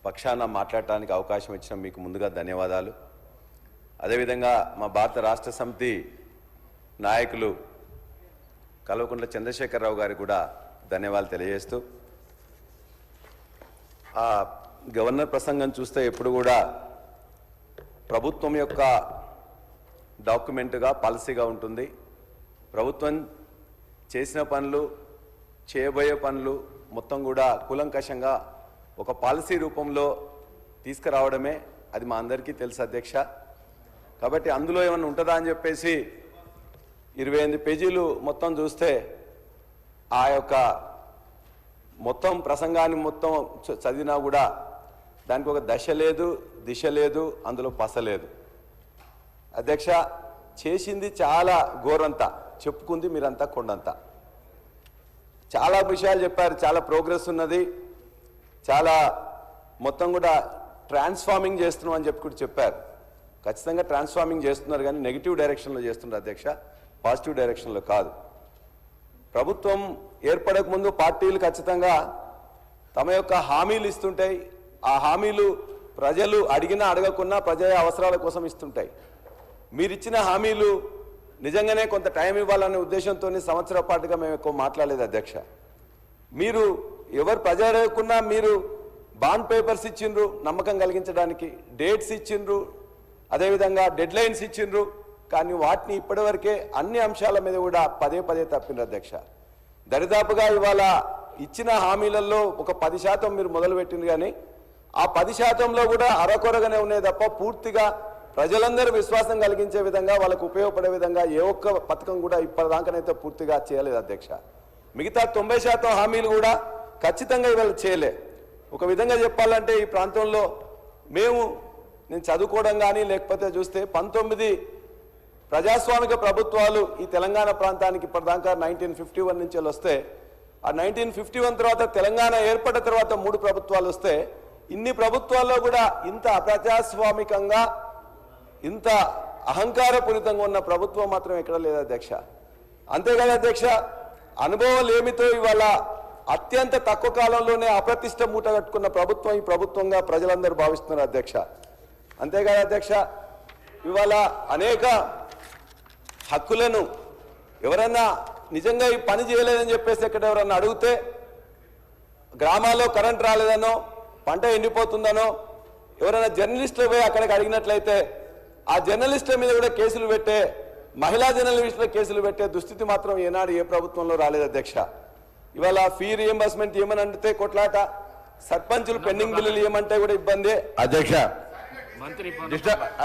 పక్షాన మాట్లాడటానికి అవకాశం ఇచ్చిన మీకు ముందుగా ధన్యవాదాలు. అదేవిధంగా మా భారత రాష్ట్ర సమితి నాయకులు కల్వకుంట్ల చంద్రశేఖరరావు గారికి కూడా ధన్యవాదాలు తెలియజేస్తూ, ఆ గవర్నర్ ప్రసంగం చూస్తే ఎప్పుడు కూడా ప్రభుత్వం యొక్క డాక్యుమెంట్గా పాలసీగా ఉంటుంది. ప్రభుత్వం చేసిన పనులు, చేయబోయే పనులు మొత్తం కూడా కూలంకషంగా ఒక పాలసీ రూపంలో తీసుకురావడమే అది మా అందరికీ తెలుసు అధ్యక్ష. కాబట్టి అందులో ఏమన్నా ఉంటుందా అని చెప్పేసి 28 పేజీలు మొత్తం చూస్తే ఆ యొక్క మొత్తం ప్రసంగాన్ని మొత్తం చదివినా కూడా దానికి ఒక దశ లేదు, దిశ లేదు, అందులో పస లేదు. అధ్యక్ష, చేసింది చాలా ఘోరంతా, చెప్పుకుంది మీరంతా కొండంతా. చాలా విషయాలు చెప్పారు, చాలా ప్రోగ్రెస్ ఉన్నది, చాలా మొత్తం కూడా ట్రాన్స్ఫార్మింగ్ చేస్తున్నాం అని చెప్పి కూడా చెప్పారు. ఖచ్చితంగా ట్రాన్స్ఫార్మింగ్ చేస్తున్నారు, కానీ నెగిటివ్ డైరెక్షన్లో చేస్తున్నారు అధ్యక్ష, పాజిటివ్ డైరెక్షన్లో కాదు. ప్రభుత్వం ఏర్పడక ముందు పార్టీలు ఖచ్చితంగా తమ యొక్క హామీలు ఇస్తుంటాయి. ఆ హామీలు ప్రజలు అడిగినా అడగకున్నా ప్రజల అవసరాల కోసం ఇస్తుంటాయి. మీరిచ్చిన హామీలు నిజంగానే కొంత టైం ఇవ్వాలనే ఉద్దేశంతో సంవత్సరాల పాటుగా మేము ఎక్కువ మాట్లాడలేదు అధ్యక్ష. మీరు ఎవరు ప్రజ అడగకున్నా మీరు బాండ్ పేపర్స్ ఇచ్చిండ్రు, నమ్మకం కలిగించడానికి డేట్స్ ఇచ్చిండ్రు, అదేవిధంగా డెడ్ లైన్స్ ఇచ్చిండ్రు, కానీ వాటిని ఇప్పటివరకే అన్ని అంశాల మీద కూడా పదే పదే తప్పిండ్రు అధ్యక్ష. దరిదాపుగా ఇవాళ ఇచ్చిన హామీలలో ఒక 10% మీరు మొదలుపెట్టింది, కానీ ఆ 10%లో కూడా అరకొరగానే ఉన్నాయి తప్ప పూర్తిగా ప్రజలందరూ విశ్వాసం కలిగించే విధంగా, వాళ్ళకు ఉపయోగపడే విధంగా ఏ ఒక్క పథకం కూడా ఇప్పటిదాకానైతే పూర్తిగా చేయలేదు అధ్యక్ష. మిగతా 90% హామీలు కూడా ఖచ్చితంగా ఇవాళ చేయలే. ఒక విధంగా చెప్పాలంటే ఈ ప్రాంతంలో నేను చదువుకోవడం కానీ లేకపోతే చూస్తే 19 ప్రజాస్వామిక ప్రభుత్వాలు ఈ తెలంగాణ ప్రాంతానికి ఇప్పటిదాకా 1951 నుంచి వస్తే, ఆ 1951 తర్వాత తెలంగాణ ఏర్పడిన తర్వాత 3 ప్రభుత్వాలు వస్తే, ఇన్ని ప్రభుత్వాల్లో కూడా ఇంత అప్రజాస్వామికంగా ఇంత అహంకారపూరితంగా ఉన్న ప్రభుత్వం మాత్రం ఎక్కడ లేదు అధ్యక్ష. అంతేకాదు అధ్యక్ష, అనుభవాలు ఏమితో ఇవాళ అత్యంత తక్కువ కాలంలోనే అప్రతిష్ట మూట కట్టుకున్న ప్రభుత్వం ఈ ప్రభుత్వంగా ప్రజలందరూ భావిస్తున్నారు అధ్యక్ష. అంతేకాదు అధ్యక్ష, ఇవాళ అనేక హక్కులను ఎవరన్నా నిజంగా ఈ పని చేయలేదని చెప్పేసి ఎక్కడ ఎవరన్నా అడిగితే, గ్రామాల్లో కరెంట్ రాలేదనో, పంట ఎండిపోతుందనో ఎవరైనా జర్నలిస్టులు పోయి అక్కడికి అడిగినట్లయితే ఆ జర్నలిస్టుల మీద కూడా కేసులు పెట్టే, మహిళా జర్నలిస్టుల కేసులు పెట్టే దుస్థితి మాత్రం ఏనాడు ఏ ప్రభుత్వంలో రాలేదు అధ్యక్ష. ఇవాళ ఫీ రియంబర్స్మెంట్ ఏమని అంటే కొట్లాట, సర్పంచులు పెండింగ్ బిల్లులు ఏమంటే కూడా ఇబ్బంది అధ్యక్ష.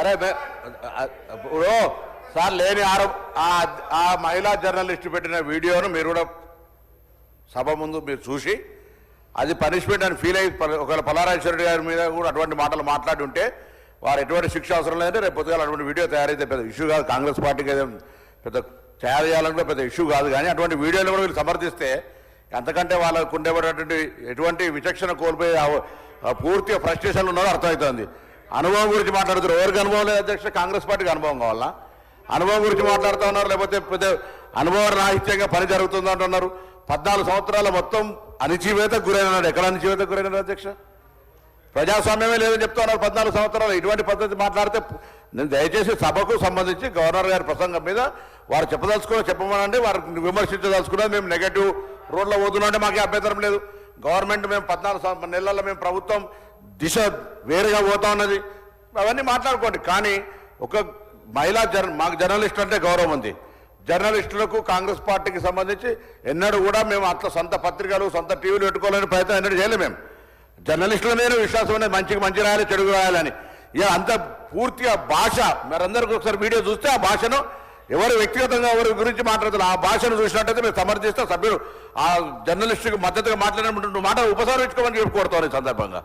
అరే సార్ లేని ఆ మహిళా జర్నలిస్ట్ పెట్టిన వీడియోను మీరు కూడా సభ ముందు మీరు చూసి అది పనిష్మెంట్ అని ఫీల్ అయ్యి ఒకవేళ పల్లారాజేశ్వరరెడ్డి గారి మీద కూడా అటువంటి మాటలు మాట్లాడి ఉంటే వారు ఎటువంటి శిక్ష అవసరం లేదంటే రేపు పొద్దుగా అటువంటి వీడియో తయారైతే పెద్ద ఇష్యూ కాదు. కాంగ్రెస్ పార్టీకి అయితే పెద్ద తయారు చేయాలంటే పెద్ద ఇష్యూ కాదు, కానీ అటువంటి వీడియోలు కూడా వీళ్ళు సమర్థిస్తే అంతకంటే వాళ్ళకు ఉండేటువంటి ఎటువంటి విచక్షణ కోల్పోయి పూర్తిగా ఫ్రస్ట్రేషన్లు ఉన్నారో అర్థమవుతుంది. అనుభవం గురించి మాట్లాడుతారు. ఎవరికి అనుభవం లేదు అధ్యక్ష? కాంగ్రెస్ పార్టీకి అనుభవం కావాలా? అనుభవం గురించి మాట్లాడుతూ ఉన్నారు, లేకపోతే పెద్ద అనుభవ రాహిత్యంగా పని జరుగుతుంది అంటున్నారు. 14 సంవత్సరాల మొత్తం అణిచివేతకు గురైనాడు. ఎక్కడ అణిచివేతకు గురైనాడు అధ్యక్ష? ప్రజాస్వామ్యమే లేదని చెప్తా ఉన్నారు 14 సంవత్సరాలు. ఇటువంటి పద్ధతి మాట్లాడితే నేను దయచేసి సభకు సంబంధించి గవర్నర్ గారి ప్రసంగం మీద వారు చెప్పమనండి, వారికి విమర్శించదలుచుకున్నది. మేము నెగటివ్ రోడ్లో పోతున్నామంటే మాకే అభ్యంతరం లేదు. గవర్నమెంట్ మేము 14 నెలల్లో మేము ప్రభుత్వం దిశ వేరుగా పోతా ఉన్నది, అవన్నీ మాట్లాడుకోండి. కానీ ఒక మాకు జర్నలిస్ట్ అంటే గౌరవం ఉంది. జర్నలిస్టులకు కాంగ్రెస్ పార్టీకి సంబంధించి ఎన్నడూ కూడా మేము అట్లా సొంత పత్రికలు సొంత టీవీలు పెట్టుకోవాలని ప్రయత్నం ఎన్నడూ చేయలేము. మేము జర్నలిస్టుల మీద విశ్వాసం అనేది మంచి రాయాలి, చెడుగు రాయాలని. ఇక అంత పూర్తిగా భాష మరందరికీ ఒకసారి వీడియో చూస్తే ఆ భాషను ఎవరు వ్యక్తిగతంగా ఎవరి గురించి మాట్లాడుతున్నారు ఆ భాషను చూసినట్టయితే మీరు సమర్థిస్తే సభ్యులు ఆ జర్నలిస్టుకి మద్దతుగా మాట్లాడినటువంటి మాట ఉపసంహరించుకోమని చెప్పి కోరుతాను ఈ సందర్భంగా.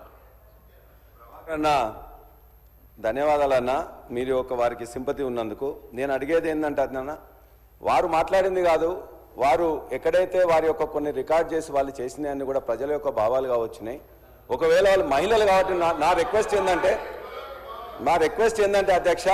ధన్యవాదాలన్నా, మీరు ఒక వారికి సింపతి ఉన్నందుకు. నేను అడిగేది ఏంటంటే అన్న, వారు మాట్లాడింది కాదు, వారు ఎక్కడైతే వారి యొక్క కొన్ని రికార్డ్ చేసి వాళ్ళు చేసినవన్నీ కూడా ప్రజల యొక్క భావాలుగా వచ్చినాయి. ఒకవేళ వాళ్ళు మహిళలు కాబట్టి నా రిక్వెస్ట్ ఏంటంటే అధ్యక్ష,